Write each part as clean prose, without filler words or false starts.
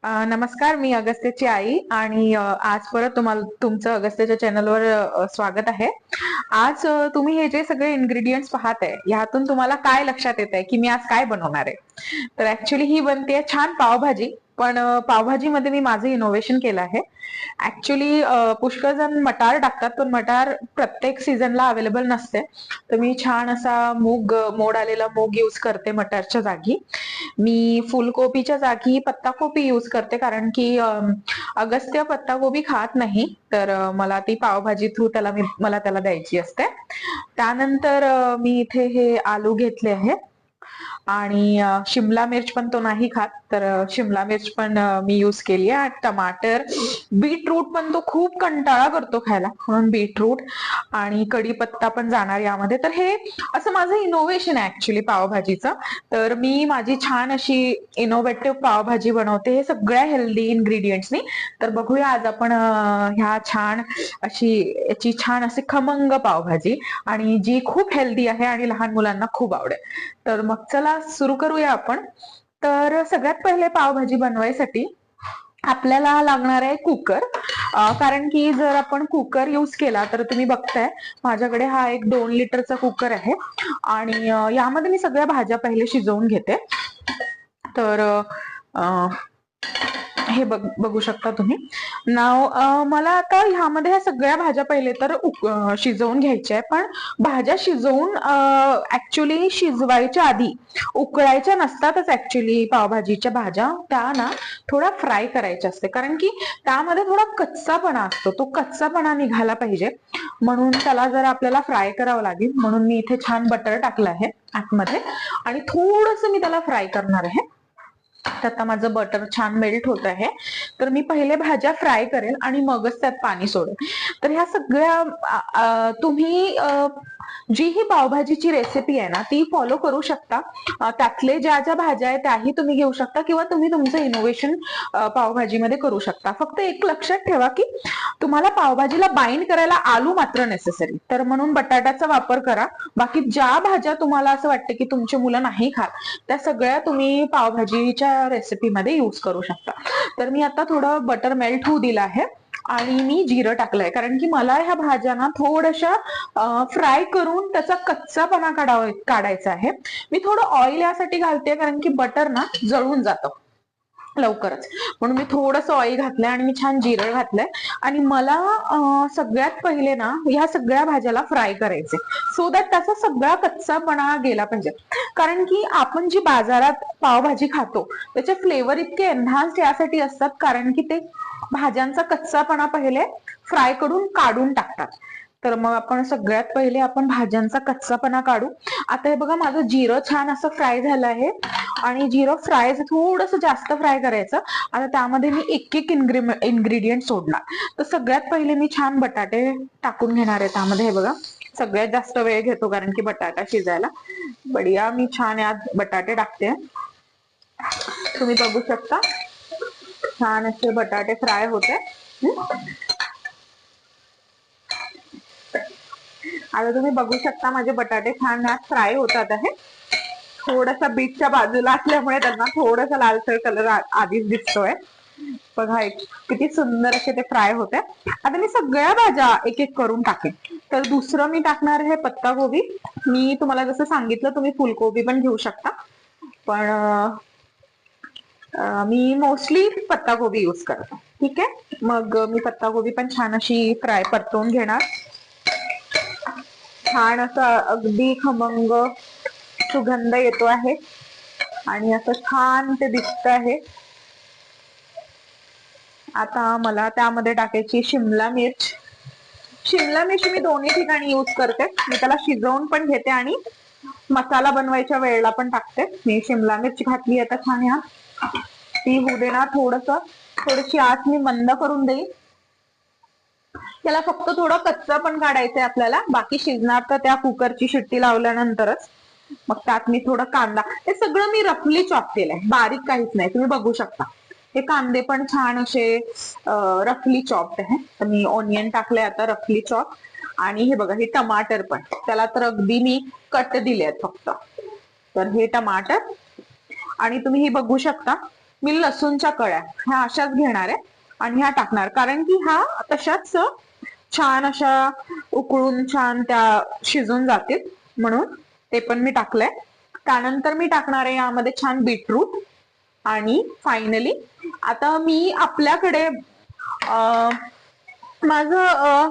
नमस्कार, मी अगस्त्याची आई आणि आज परत तुम्हाला तुमचं अगस्त्याच्या चॅनलवर स्वागत आहे. आज तुम्ही हे जे सगळे इन्ग्रेडियंट्स पाहताय, ह्यातून तुम्हाला काय लक्षात येत आहे की मी आज काय बनवणार आहे? तर ऍक्च्युली ही बनते छान पावभाजी. पण पावभाजीमध्ये मी माझं इनोव्हेशन केलं आहे. ऍक्च्युली पुष्कळ जण मटार टाकतात, पण मटार प्रत्येक सीझनला अवेलेबल नसते. तर मी छान असा मोड आलेला मूग यूज करते मटारच्या जागी. मी फुलकोबीच्या जागी पत्ताकोबी यूज करते, कारण की अगस्त्य पत्ताकोबी खात नाही. तर मला ती पावभाजी थ्रू मला त्याला द्यायची असते. त्यानंतर मी इथे हे आलू घेतले आहे आणि शिमला मिर्च पण तो नाही खात, तर शिमला मिर्च पण मी यूज केली आहे. टमाटर, बीटरूट पण तो खूप कंटाळा करतो खायला, म्हणून बीटरूट आणि कढीपत्ता पण जाणार यामध्ये. तर हे असं माझं इनोव्हेशन आहे ऍक्च्युली पावभाजीचं. तर मी माझी छान अशी इनोव्हेटिव्ह पावभाजी बनवते, हे सगळ्या हेल्दी इन्ग्रेडियंट्सनी. तर बघूया आज आपण ह्या याची छान अशी खमंग पावभाजी, आणि जी खूप हेल्दी आहे आणि लहान मुलांना खूप आवडेल. तर मग चला सुरू करूया आपण. तर सगळ्यात पहिले पावभाजी बनवायसाठी आपल्याला लागणार आहे कुकर. कारण की जर आपण कुकर युज केला तर तुम्ही बघताय माझ्याकडे हा एक 2 लिटरचा कुकर आहे, आणि यामध्ये मी सगळ्या भाज्या पहिले शिजवून घेते. तर हे बघू शकता तुम्ही. नाव मला आता ह्यामध्ये ह्या सगळ्या भाज्या पहिले तर शिजवून घ्यायच्या आहे. पण भाज्या शिजवून ऍक्च्युली शिजवायच्या आधी उकळायच्या नसतातच. ऍक्च्युली पावभाजीच्या भाज्या त्या ना थोडा फ्राय करायच्या असते, कारण की त्यामध्ये थोडा कच्चापणा असतो, तो कच्चापणा निघाला पाहिजे, म्हणून त्याला जर आपल्याला फ्राय करावं लागेल. म्हणून मी इथे छान बटर टाकलं आहे आतमध्ये आणि थोडंसं मी त्याला फ्राय करणार आहे. तर आता माझं बटर छान मेल्ट होत आहे. तर मी पहिले भाज्या फ्राय करेल आणि मगच त्यात पाणी सोडेल. तर ह्या सगळ्या तुम्ही जी ही पावभाजीची रेसिपी आहे ना ती फॉलो करू शकता. त्यातले ज्या ज्या भाज्या आहेत त्याही तुम्ही घेऊ शकता, किंवा तुम्ही तुमचं इनोव्हेशन पावभाजीमध्ये करू शकता. फक्त एक लक्षात ठेवा की तुम्हाला पावभाजीला बाइंड करायला आलू मात्र नेसेसरी, तर म्हणून बटाट्याचा वापर करा. बाकी ज्या भाज्या तुम्हाला असं वाटतं की तुमची मुलं नाही खात त्या सगळ्या तुम्ही पावभाजीच्या रेसिपीमध्ये यूज करू शकता. तर मी आता थोडं बटर मेल्ट होऊ दिलं आहे आणि मी जिरं टाकलंय, कारण की मला ह्या भाज्या ना थोड्याशा फ्राय करून त्याचा कच्चापणा काढायचा आहे. मी थोडं ऑइल यासाठी घालते, कारण की बटर ना जळून जातं लवकरच, म्हणून मी थोडस ऑइल घातलंय आणि मी छान जिरं घातलंय. आणि मला सगळ्यात पहिले ना ह्या सगळ्या भाज्याला फ्राय करायचे, सो दॅट त्याचा सगळा कच्चापणा गेला पाहिजे. कारण की आपण जी बाजारात पावभाजी खातो त्याचे फ्लेवर इतके एनहान्स्ड यासाठी असतात, कारण की ते भाज्यांचा कच्चापणा पहिले फ्राय करून काढून टाकतात. तर मग आपण सगळ्यात पहिले आपण भाज्यांचा कच्चापणा काढू. आता हे बघा माझं जिरं छान असं फ्राय झालं आहे, आणि जिरं फ्राय थोडंसं जास्त फ्राय करायचं. आता त्यामध्ये मी एक एक इन्ग्रेडियंट सोडणार. तर सगळ्यात पहिले मी छान बटाटे टाकून घेणार आहे त्यामध्ये. हे बघा सगळ्यात जास्त वेळ घेतो कारण की बटाटा शिजायला. बढिया मी छान यात बटाटे टाकते. तुम्ही बघू शकता छान असे बटाटे फ्राय होते. आता तुम्ही बघू शकता माझे बटाटे छान यात फ्राय होतात आहे. थोडासा बीटच्या बाजूला असल्यामुळे त्यांना थोडासा लालसर कलर आधीच दिसतोय. बघा किती सुंदर असे ते फ्राय होते. आता मी सगळ्या भाज्या एक एक करून टाकेन. तर दुसरं मी टाकणार आहे पत्ताकोबी. मी तुम्हाला जसं सांगितलं तुम्ही फुलकोबी पण घेऊ शकता, पण मी मोस्टली पत्ताकोबी यूज करतो. ठीक आहे, मग मी पत्ताकोबी पण छान अशी फ्राय परतवून घेणार. छान असं अगदी खमंग सुगंध येतो आहे आणि असं छान ते दिसत आहे. आता मला त्यामध्ये टाकायची शिमला मिर्च. शिमला मिर्च मी दोन्ही ठिकाणी यूज करते. मी त्याला शिजवून पण घेते आणि मसाला बनवायच्या वेळेला पण टाकते. मी शिमला मिर्च घातली आता छान यात. ती होऊ देणार थोडीशी आच मी मंद करून देईन. त्याला फक्त थोडं कच्चं पण काढायचंय आपल्याला, बाकी शिजणार तर त्या कुकरची शिट्टी लावल्यानंतरच. मग त्यात मी थोडं कांदा, हे सगळं मी रफली चॉप केलंय, बारीक काहीच नाही. तुम्ही बघू शकता हे कांदे पण छान असे रफली चॉप्ड आहे. तर मी ऑनियन टाकले आता रफली चॉप. आणि हे बघा हे टमाटर पण, त्याला तर अगदी मी कट दिले आहेत फक्त. तर हे टमाटर, आणि तुम्ही हे बघू शकता मी लसूणच्या कळ्या ह्या अशाच घेणार आहे आणि ह्या टाकणार, कारण की ह्या तशाच छान अशा उकळून छान त्या शिजून जातील, म्हणून ते पण मी टाकलंय. त्यानंतर मी टाकणार आहे यामध्ये छान बीटरूट. आणि फायनली आता मी आपल्याकडे माझं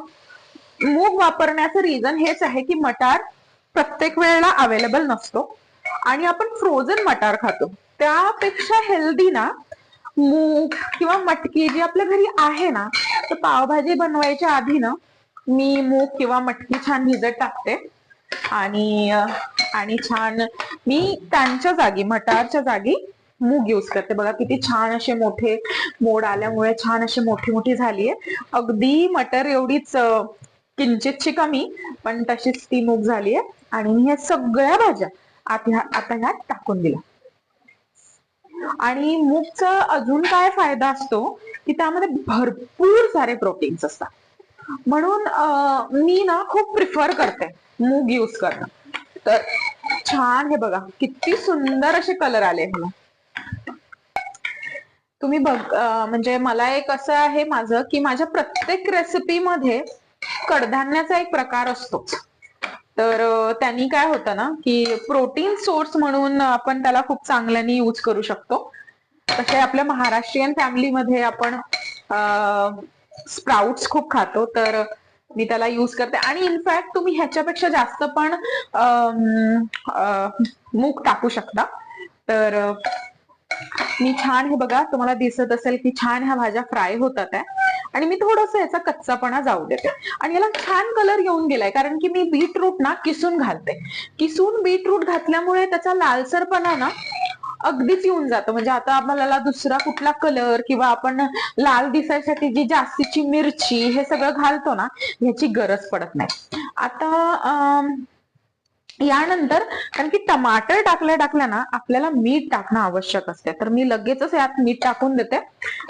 मूग वापरण्याचं रिझन हेच आहे की मटार प्रत्येक वेळेला अवेलेबल नसतो आणि आपण फ्रोझन मटार खातो. त्यापेक्षा हेल्दी ना मूग किंवा मटकी जी आपल्या घरी आहे ना, तर पावभाजी बनवायच्या आधी ना मी मूग किंवा मटकी छान भिजत टाकते आणि छान मी त्यांच्या जागी मटारच्या जागी मूग यूज करते. बघा किती छान असे मोठे मोड आल्यामुळे छान अशी मोठी मोठी झालीये. अगदी मटर एवढीच किंचितशी कमी, पण तशीच ती मूग झालीये. आणि मी ह्या सगळ्या भाज्या आता ह्यात टाकून दिल्या. आणि मूगचा अजून काय फायदा असतो की त्यामध्ये भरपूर सारे प्रोटीन्स असतात, म्हणून मी ना खूप प्रिफर करते मूग यूज करणं. तर छान हे बघा किती सुंदर असे कलर आले मला. तुम्ही बघ म्हणजे मला एक असं आहे माझं की माझ्या प्रत्येक रेसिपीमध्ये कडधान्याचा एक प्रकार असतो. तर त्यांनी काय होतं ना की प्रोटीन सोर्स म्हणून आपण त्याला खूप चांगल्याने यूज करू शकतो. तसे आपल्या महाराष्ट्रीयन फॅमिलीमध्ये आपण स्प्राउट्स खूप खातो, तर मी त्याला यूज करते. आणि इनफॅक्ट तुम्ही ह्याच्यापेक्षा जास्त पण मूग टाकू शकता. तर मी छान हे बघा तुम्हाला दिसत असेल की छान ह्या भाज्या फ्राय होतात आहे आणि मी थोडस याचा कच्चापणा जाऊ देते. आणि याला छान कलर येऊन गेलाय कारण की मी बीटरूट ना किसून घालते. किसून बीटरूट घातल्यामुळे त्याचा लालसरपणा ना अगदीच येऊन जातं. म्हणजे आता आपल्याला दुसरा कुठला कलर किंवा आपण लाल दिसायसाठी जी जास्तीची मिरची हे सगळं घालतो ना, ह्याची गरज पडत नाही. आता यानंतर कारण की टमाटर टाकल्या ना आपल्याला मीठ टाकणं आवश्यक असते, तर मी लगेचच यात मीठ टाकून देते,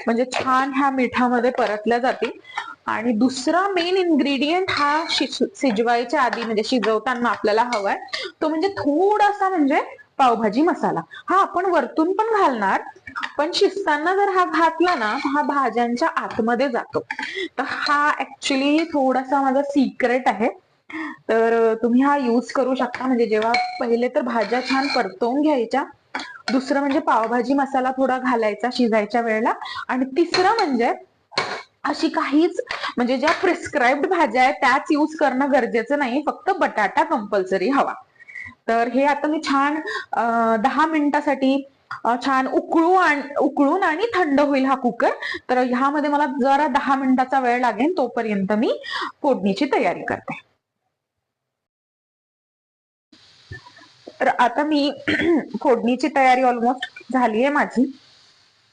म्हणजे छान ह्या मिठामध्ये परतल्या जातील. आणि दुसरा मेन इन्ग्रेडियंट हा शिजवायच्या आधी म्हणजे शिजवताना आपल्याला हवाय तो म्हणजे थोडासा म्हणजे पावभाजी मसाला. हा आपण वरतून पण घालणार, पण शिजताना जर हा घातला ना हा भाज्यांच्या आतमध्ये जातो. तर हा ऍक्च्युली थोडासा माझा सिक्रेट आहे. तर तुम्ही हा यूज करू शकता. म्हणजे जेव्हा पहिले तर भाज्या छान परतवून घ्यायच्या, दुसरं म्हणजे पावभाजी मसाला थोडा घालायचा शिजायच्या वेळेला, आणि तिसरं म्हणजे अशी काहीच म्हणजे ज्या प्रिस्क्राईब्ड भाज्या आहेत त्याच यूज करणं गरजेचं नाही, फक्त बटाटा कंपल्सरी हवा. तर हे आता मी छान 10 मिनिटासाठी छान उकळून आणि थंड होईल हा कुकर. तर ह्यामध्ये मला जरा 10 मिनिटाचा वेळ लागेल, तोपर्यंत मी फोडणीची तयारी करते. तर आता मी फोडणीची तयारी ऑलमोस्ट झाली आहे माझी.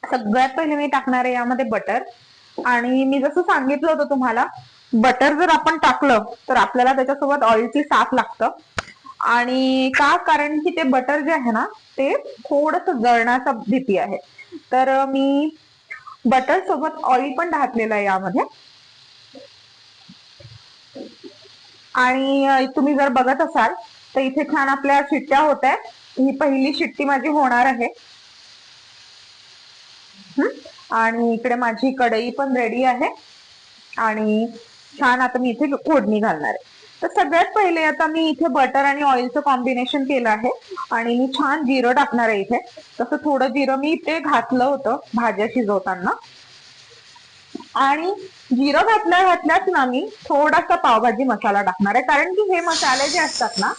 सगळ्यात पहिले मी टाकणार आहे यामध्ये बटर. आणि मी जसं सांगितलं होतं तुम्हाला, बटर जर आपण टाकलं तर आपल्याला त्याच्यासोबत ऑइलची साथ लागतं. आणि का, कारण की ते बटर जे आहे ना ते थोडस जळण्याचा भीती आहे. तर मी बटर सोबत ऑइल पण घातलेलं आहे यामध्ये. आणि तुम्ही जर बघत असाल तर इथे छान आपल्या शिट्ट्या होत आहेत. ही पहिली शिट्टी माझी होणार आहे. आणि इकडे माझी कढई पण रेडी आहे आणि छान आता मी इथे फोडणी घालणार आहे. तर सगळ्यात पहिले आता मी इथे बटर आणि ऑइलचं कॉम्बिनेशन केलं आहे आणि मी छान जिरं टाकणार आहे इथे. तसं थोडं जिरं मी इथे घातलं होतं भाज्या शिजवताना. आणि जिरं घातल्याच ना मी थोडासा पावभाजी मसाला टाकणार आहे, कारण की हे मसाले जे असतात ना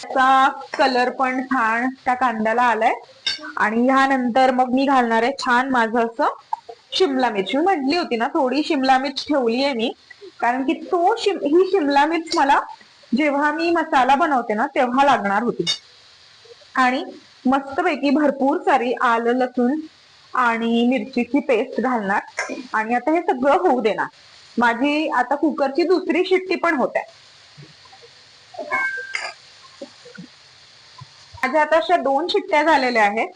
त्याचा कलर पण छान त्या कांद्याला आलाय. आणि ह्यानंतर मग मी घालणार आहे छान माझं असं शिमला मिरची. मी म्हटली होती ना थोडी शिमला मिर्च ठेवली आहे मी, कारण की ही शिमला मिर्च मला जेव्हा मी मसाला बनवते ना तेव्हा लागणार होती. आणि मस्तपैकी भरपूर सारी आलं लसूण आणि मिरचीची पेस्ट घालणार आणि आता हे सगळं होऊ देणार. माझी आता कुकरची दुसरी शिट्टी पण होत आहे. माझ्या आता अशा 2 शिट्ट्या झालेल्या आहेत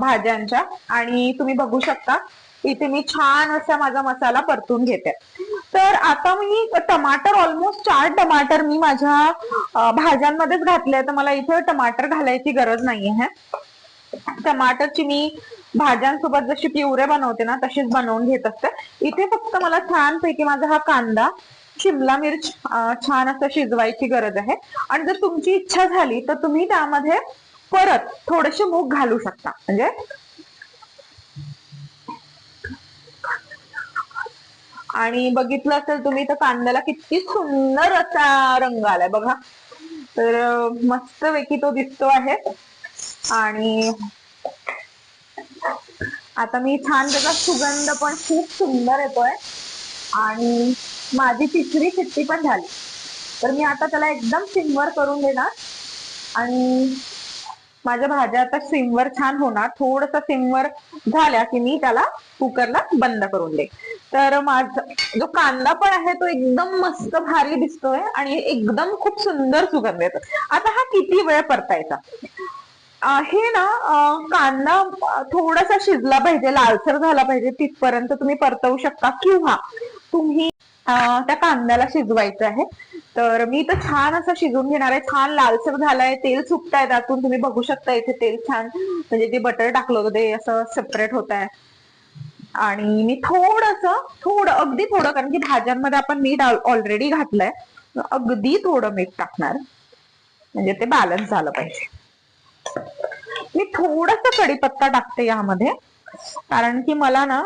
भाज्यांच्या. आणि तुम्ही बघू शकता इथे मी छान असा माझा मसाला परतून घेते. तर आता मी टमाटर ऑलमोस्ट 4 टमाटर मी माझ्या भाज्यांमध्येच घातले, तर मला इथे टमाटर घालायची गरज नाही आहे. टमाटरची मी भाज्यांसोबत जशी प्युरे बनवते ना तशीच बनवून घेत असते. इथे फक्त मला छानपैकी माझा हा कांदा, शिमला मिर्च छान असं शिजवायची गरज आहे. आणि जर तुमची इच्छा झाली तर तुम्ही त्यामध्ये परत थोडेसे मूग घालू शकता. म्हणजे आणि बघितलं असेल तुम्ही तर कांद्याला किती सुंदर असा रंग आलाय बघा. तर मस्तपैकी तो दिसतो आहे. आणि आता मी छान त्याचा सुगंध पण खूप सुंदर येतोय. आणि माझी तिसरी शिट्टी पण झाली. तर मी आता त्याला एकदम सिमवर करून देणार. आणि माझ्या भाज्या आता सिमवर छान होणार. थोडस सिमवर झाल्या की मी त्याला कुकरला बंद करून दे. तर माझा जो कांदा पण आहे तो एकदम मस्त भारी दिसतोय आणि एकदम खूप सुंदर सुगंध येतो. आता हा किती वेळ परतायचा? हे ना कांदा थोडासा शिजला पाहिजे, लालसर झाला पाहिजे तिथपर्यंत तुम्ही परतवू शकता. किंवा तुम्ही त्या कांद्याला शिजवायचं आहे तर मी तर छान असं शिजवून घेणार आहे. छान लालसर झालाय, तेल सुटताय त्यातून, तुम्ही बघू शकता इथे तेल छान, म्हणजे ते बटर टाकलं होतं ते असं सेपरेट होत आहे. आणि मी थोडं अगदी थोडं, कारण की भाज्यांमध्ये आपण मीठ ऑलरेडी घातलंय, अगदी थोडं मीठ टाकणार म्हणजे ते बॅलन्स झालं पाहिजे. मी थोडस कढीपत्ता टाकते यामध्ये, कारण की मला ना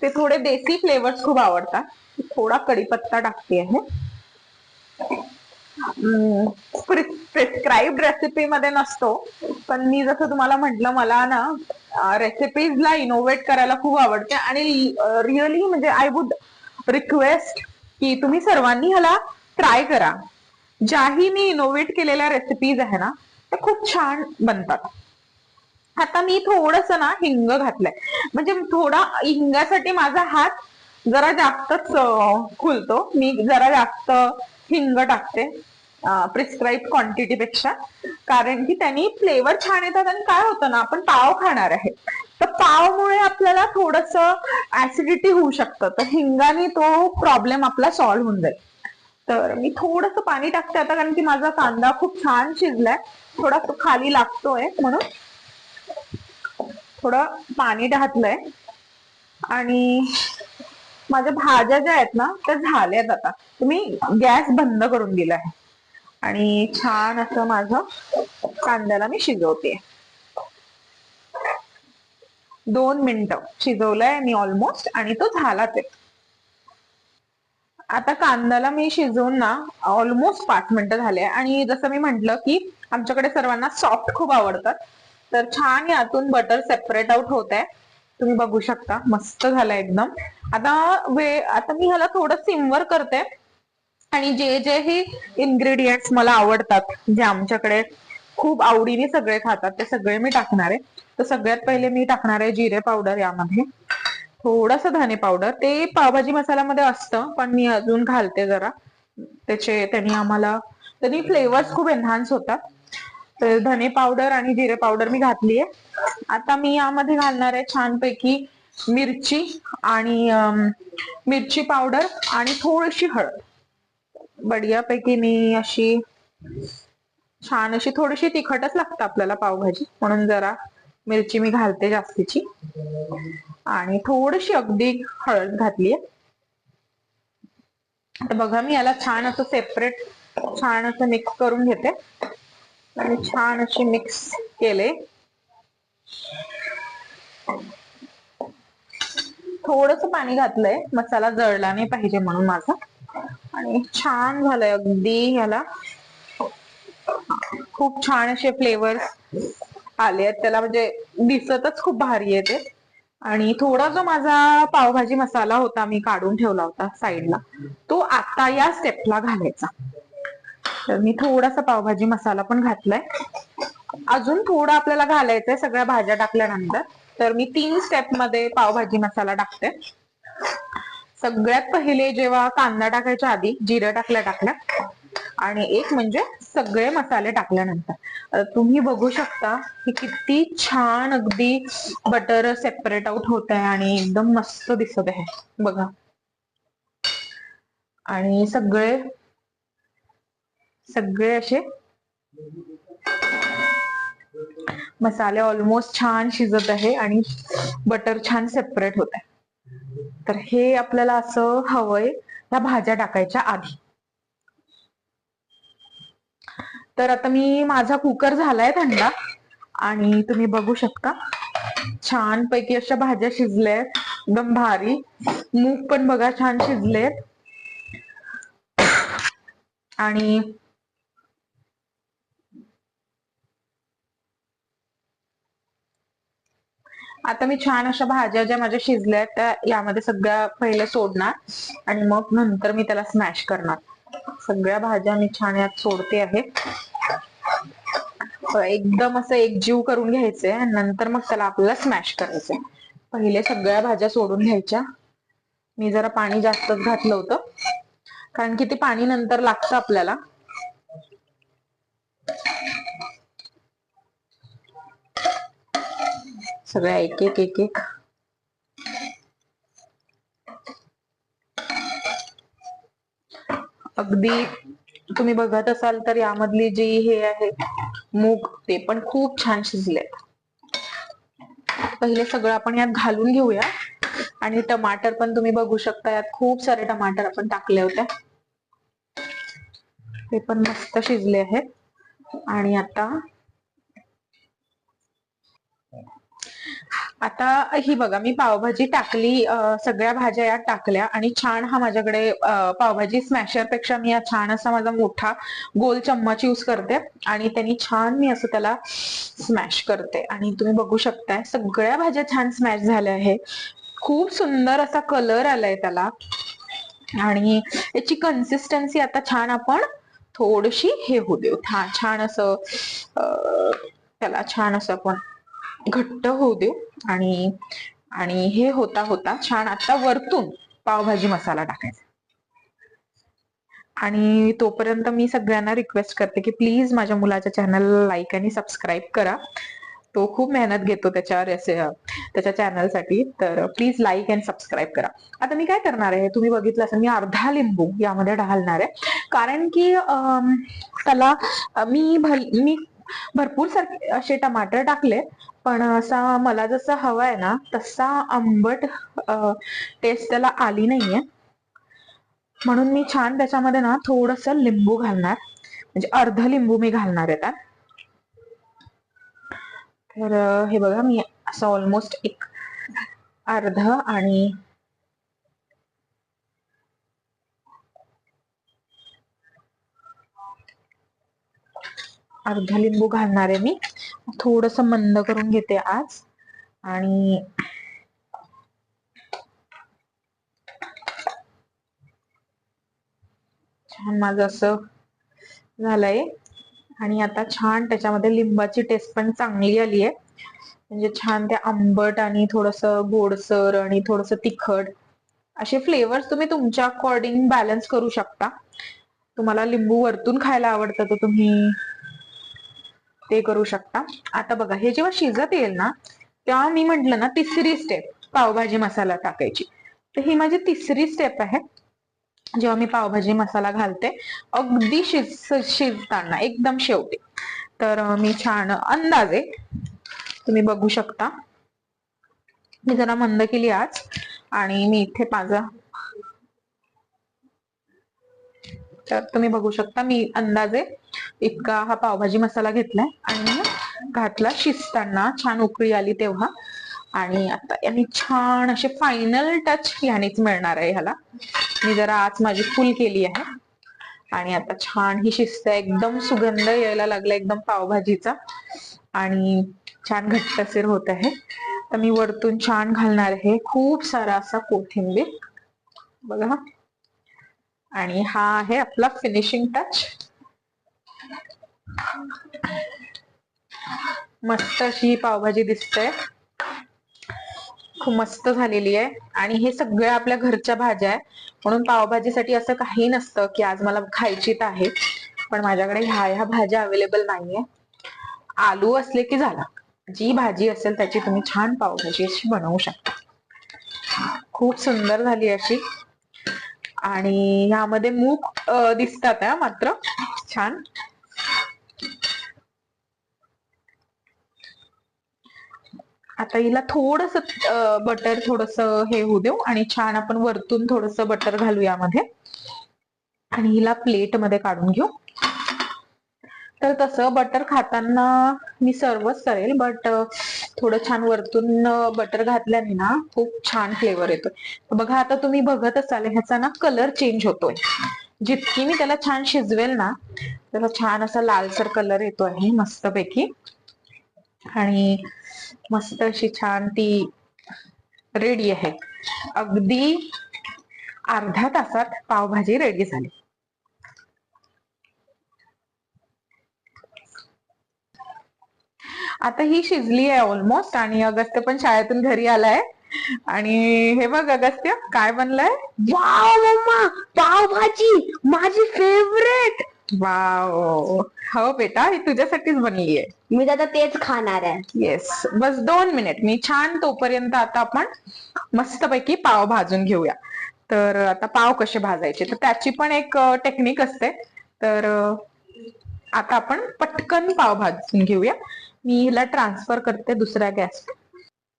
ते थोडे देसी फ्लेवर्स खूप आवडतात. थोडा कढीपत्ता टाकते आहे. प्रिस्क्राईब रेसिपी मध्ये नसतो, पण मी जसं तुम्हाला म्हंटल मला ना रेसिपीजला इनोव्हेट करायला खूप आवडते. आणि रिअली म्हणजे आय वुड रिक्वेस्ट की तुम्ही सर्वांनी ह्याला ट्राय करा. ज्याही मी इनोव्हेट केलेल्या रेसिपीज आहे ना त्या खूप छान बनतात. आता मी थोडस ना हिंग घातलंय, म्हणजे थोडा हिंगासाठी माझा हात जरा जास्तच खुलतो. मी जरा जास्त हिंग टाकते प्रिस्क्राईब क्वांटिटी पेक्षा, कारण की त्यांनी फ्लेवर छान येतात. आणि काय होतं ना, आपण पाव खाणार आहे तर पावमुळे आपल्याला थोडस ऍसिडिटी होऊ शकतं, तर हिंगाने तो प्रॉब्लेम आपला सॉल्व्ह होऊन जाईल. तर मी थोडस पाणी टाकते आता, कारण की माझा कांदा खूप छान शिजलाय, थोडा खाली लागतोय म्हणून थोडं पाणी घातलंय. आणि माझ्या भाज्या ज्या आहेत ना त्या झाल्यात. आता तुम्ही गॅस बंद करून दिलाय आणि छान असं माझं कांद्याला मी शिजवते. 2 मिनिटं शिजवलंय मी ऑलमोस्ट, आणि तो झालाच आहे. आता कांद्याला मी शिजवून ना ऑलमोस्ट 5 मिनिटं झाले. आणि जसं मी म्हंटल की आमच्याकडे सर्वांना सॉफ्ट खूप आवडतात, तर छान यातून बटर सेपरेट आउट होत आहे. तुम्ही बघू शकता मस्त झालंय एकदम. आता मी ह्याला थोडं सिमवर करते. आणि जे जे हे इन्ग्रेडियंट्स मला आवडतात, जे आमच्याकडे खूप आवडीने सगळे खातात, ते सगळे मी टाकणार आहे. तर सगळ्यात पहिले मी टाकणार आहे जिरे पावडर यामध्ये, थोडस धने पावडर, ते पावभाजी मसाल्यामध्ये असतं पण मी अजून घालते जरा, त्यांनी फ्लेवर्स खूप एनहान्स होतात. तर धने पावडर आणि जिरे पावडर मी घातलीये. आता मी यामध्ये घालणार आहे छानपैकी मिरची आणि मिरची पावडर आणि थोडीशी हळद. बढियापैकी मी अशी छान अशी, थोडीशी तिखटच लागतं आपल्याला पावभाजी म्हणून जरा मिरची मी घालते जास्तीची. आणि थोडीशी अगदी हळद घातलीये. आता बघा मी याला छान असं सेपरेट छान असं मिक्स करून घेते. आणि छान अशी मिक्स केले. थोडस पाणी घातलंय, मसाला जळला नाही पाहिजे म्हणून माझा. आणि छान झालंय अगदी. ह्याला खूप छान असे फ्लेवर्स आले आहेत त्याला, म्हणजे दिसतच खूप भारी आहे ते. आणि थोडा जो माझा पावभाजी मसाला होता मी काढून ठेवला होता साईडला, तो आता या स्टेपला घालायचा. तर मी थोडासा पावभाजी मसाला पण घातलाय. अजून थोडं आपल्याला घालायचंय सगळ्या भाज्या टाकल्यानंतर. तर मी 3 स्टेप मध्ये पावभाजी मसाला टाकते. सगळ्यात पहिले जेव्हा कांदा टाकायच्या आधी जिरं टाकल्या आणि एक म्हणजे सगळे मसाले टाकल्यानंतर. तुम्ही बघू शकता की किती छान अगदी बटर सेपरेट आउट होत आहे आणि एकदम मस्त दिसत आहे बघा. आणि सगळे असे मसाले ऑलमोस्ट छान शिजत आहे आणि बटर छान सेपरेट होत आहे. तर हे आपल्याला असं हवंय ह्या भाज्या टाकायच्या आधी. तर आता माझा कुकर झालाय थंडा आणि तुम्ही बघू शकता छान पैकी अशा भाज्या शिजल्यात, एकदम भारी. मूग पण बघा छान शिजलेत. आणि आता मी छान अशा भाज्या ज्या माझ्या शिजल्यात त्या यामध्ये सगळ्या पहिले सोडणार आणि मग नंतर मी त्याला स्मॅश करणार. सगळ्या भाज्या मी छान यात सोडते आहे. एकदम असं एकजीव करून घ्यायचंय आणि नंतर मग त्याला आपल्याला स्मॅश करायचंय. पहिले सगळ्या भाज्या सोडून घ्यायच्या. मी जरा पाणी जास्तच घातलं होतं कारण की ते पाणी नंतर लागतं आपल्याला. सगळ्या एक एक एक एक अगदी तुम्ही बघत असाल तर यामधली जी हे आहे मूग ते पण खूप छान शिजले. पहिले सगळं आपण यात घालून घेऊया. आणि टमाटर पण तुम्ही बघू शकता यात खूप सारे टमाटर आपण टाकले होते, ते पण मस्त शिजले आहेत. आणि आता ही बघा मी पावभाजी टाकली, सगळ्या भाज्या यात टाकल्या आणि छान हा माझ्याकडे पावभाजी स्मॅशर पेक्षा मी छान असा माझा मोठा गोल चम्मच यूज करते आणि त्यांनी छान मी असं त्याला स्मॅश करते. आणि तुम्ही बघू शकताय सगळ्या भाज्या छान स्मॅश झाल्या आहे. खूप सुंदर असा कलर आलाय त्याला आणि याची कन्सिस्टन्सी आता छान आपण थोडीशी हे होऊ देऊ. छान असं त्याला छान असं आपण घट्ट होऊ देऊ. आणि हे होता होता छान आता वरतून पावभाजी मसाला टाकायचा. आणि तोपर्यंत मी सगळ्यांना रिक्वेस्ट करते की प्लीज माझ्या मुलाच्या चॅनलला लाईक आणि सबस्क्राईब करा. तो खूप मेहनत घेतो त्याच्या चॅनलसाठी, तर प्लीज लाईक अँड सबस्क्राईब करा. आता मी काय करणार आहे तुम्ही बघितलं असेल, मी अर्धा लिंबू यामध्ये घालणार आहे कारण की त्याला मी भरपूर सारखे असे टमाटर टाकले पण असा मला जसा हवाय ना तसा आंबट टेस्ट त्याला आली नाहीये. म्हणून मी छान त्याच्यामध्ये ना थोडस लिंबू घालणार, म्हणजे अर्ध लिंबू मी घालणार आहे त्यात. तर हे बघा मी असं ऑलमोस्ट एक अर्ध आणि अर्धा लिंबू घालणार आहे मी. थोडस मंद करून घेते आज आणि छान माझं असं झालंय. आणि आता छान त्याच्यामध्ये लिंबाची टेस्ट पण चांगली आली आहे, म्हणजे छान ते आंबट आणि थोडस गोडसर आणि थोडस तिखट असे फ्लेवर्स तुम्ही तुमच्या अकॉर्डिंग बॅलन्स करू शकता. तुम्हाला लिंबू वरतून खायला आवडतं तर तुम्ही ते करू शकता. आता बघा हे जेव्हा शिजत येईल ना तेव्हा मी म्हंटल ना तिसरी स्टेप पावभाजी मसाला टाकायची, तर ही माझी तिसरी स्टेप आहे. जेव्हा मी पावभाजी मसाला घालते अगदी शिजताना एकदम शेवटी, तर मी छान अंदाजे तुम्ही बघू शकता मी जरा मंद केली आज आणि मी इथे माझा तर तुम्ही बघू शकता मी अंदाजे इतका हा पावभाजी मसाला घेतलाय आणि घातला शिजताना छान उकळी आली तेव्हा. आणि आता यांनी छान असे फायनल टच ह्यानेच मिळणार आहे ह्याला. मी जरा आज माझी फुल केली आहे आणि आता छान ही शिजते, एकदम सुगंध यायला लागला एकदम पावभाजीचा आणि छान घट्टसर होत आहे. तर मी वरतून छान घालणार आहे खूप सारा असा कोथिंबीर बघा. आणि हा आहे आपला फिनिशिंग टच. मस्त अशी पावभाजी दिसते, खूप मस्त झालेली आहे. आणि हे सगळ्या आपल्या घरच्या भाज्या आहे म्हणून पावभाजीसाठी असं काही नसतं की आज मला खायची तर आहे पण माझ्याकडे ह्या भाज्या अवेलेबल नाहीये. आलू असले की झाला, जी भाजी असेल त्याची तुम्ही छान पावभाजी अशी बनवू शकता. खूप सुंदर झाली अशी. आणि ह्यामध्ये मूग दिसतात मात्र छान. आता हिला थोडस बटर थोडस हे होऊ देऊ आणि छान आपण वरतून थोडस बटर घालू यामध्ये आणि हिला प्लेट मध्ये काढून घेऊ. तर तसं बटर खाताना मी सर्वच करेल, बट थोडं छान वरतून बटर घातल्याने ना खूप छान फ्लेवर येतोय. बघा आता तुम्ही बघत असाल ह्याचा ना कलर चेंज होतोय. जितकी मी त्याला छान शिजवेल ना त्याला छान असा लालसर कलर येतो आहे मस्तपैकी. आणि मस्त अशी छान ती रेडी आहे. अगदी अर्ध्या तासात पावभाजी रेडी झाली. आता ही शिजली आहे ऑलमोस्ट आणि अगस्त्य पण शाळेतून घरी आलाय. आणि हे बघ अगस्त्य काय बनलंय. वाव मम्मा, पावभाजी माझी फेवरेट. वाव, हो बेटा ही तुझ्यासाठीच बनली आहे. मी आता तेच खाणार आहे. येस, बस 2 मिनिट मी छान तोपर्यंत आता आपण मस्तपैकी पाव भाजून घेऊया. तर आता पाव कसे भाजायचे तर त्याची पण एक टेक्निक असते. तर आता आपण पटकन पाव भाजून घेऊया. मी हिला ट्रान्सफर करते दुसऱ्या गॅस.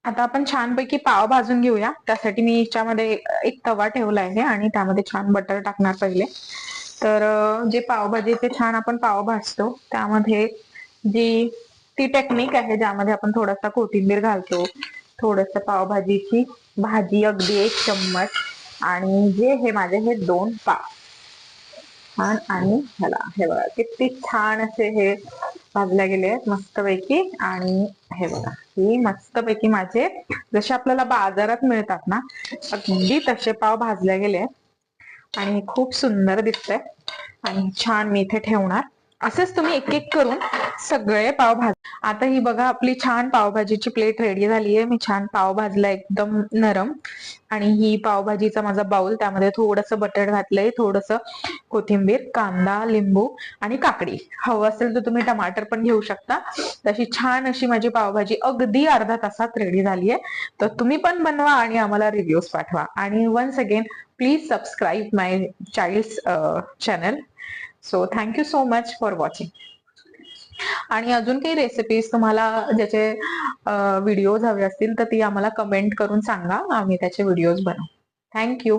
आता आपण छानपैकी पाव भाजून घेऊया. त्यासाठी मी हिच्यामध्ये एक तवा ठेवला आहे आणि त्यामध्ये छान बटर टाकणार पहिले. तर जे पावभाजीचे छान आपण पाव भाजतो त्यामध्ये जी ती टेक्निक आहे ज्यामध्ये आपण थोडासा कोथिंबीर घालतो, थोडस पावभाजीची भाजी अगदी 1 चम्मच आणि जे हे माझे हे 2 पाव छान आणि ह्याला हे बघा किती छान असे हे भाजले गेले आहेत मस्तपैकी. आणि हे बघा ही मस्तपैकी माझे जसे आपल्याला बाजारात मिळतात ना अगदी तसे पाव भाजले गेले आहेत आणि खूप सुंदर दिसतंय. आणि छान मी इथे ठेवणार. असेच तुम्ही एक एक करून सगळे पाव भाज. आता ही बघा आपली छान पावभाजीची प्लेट रेडी झाली आहे. मी छान पाव भाजला एकदम नरम. आणि ही पावभाजीचा माझा बाउल, त्यामध्ये थोडस बटर घातलंय, थोडस कोथिंबीर, कांदा, लिंबू आणि काकडी. हवं असेल तर तुम्ही टमाटर पण घेऊ शकता. तशी छान अशी माझी पावभाजी अगदी अर्ध्या तासात रेडी झाली आहे. तर तुम्ही पण बनवा आणि आम्हाला रिव्ह्यूज पाठवा. आणि once again please subscribe my child's channel. So thank you so much for watching. आणि अजून काही रेसिपीज तुम्हाला ज्याचे व्हिडिओज हवे असतील तर ती आम्हाला कमेंट करून सांगा, आम्ही त्याचे व्हिडिओज बनवू. थँक्यू.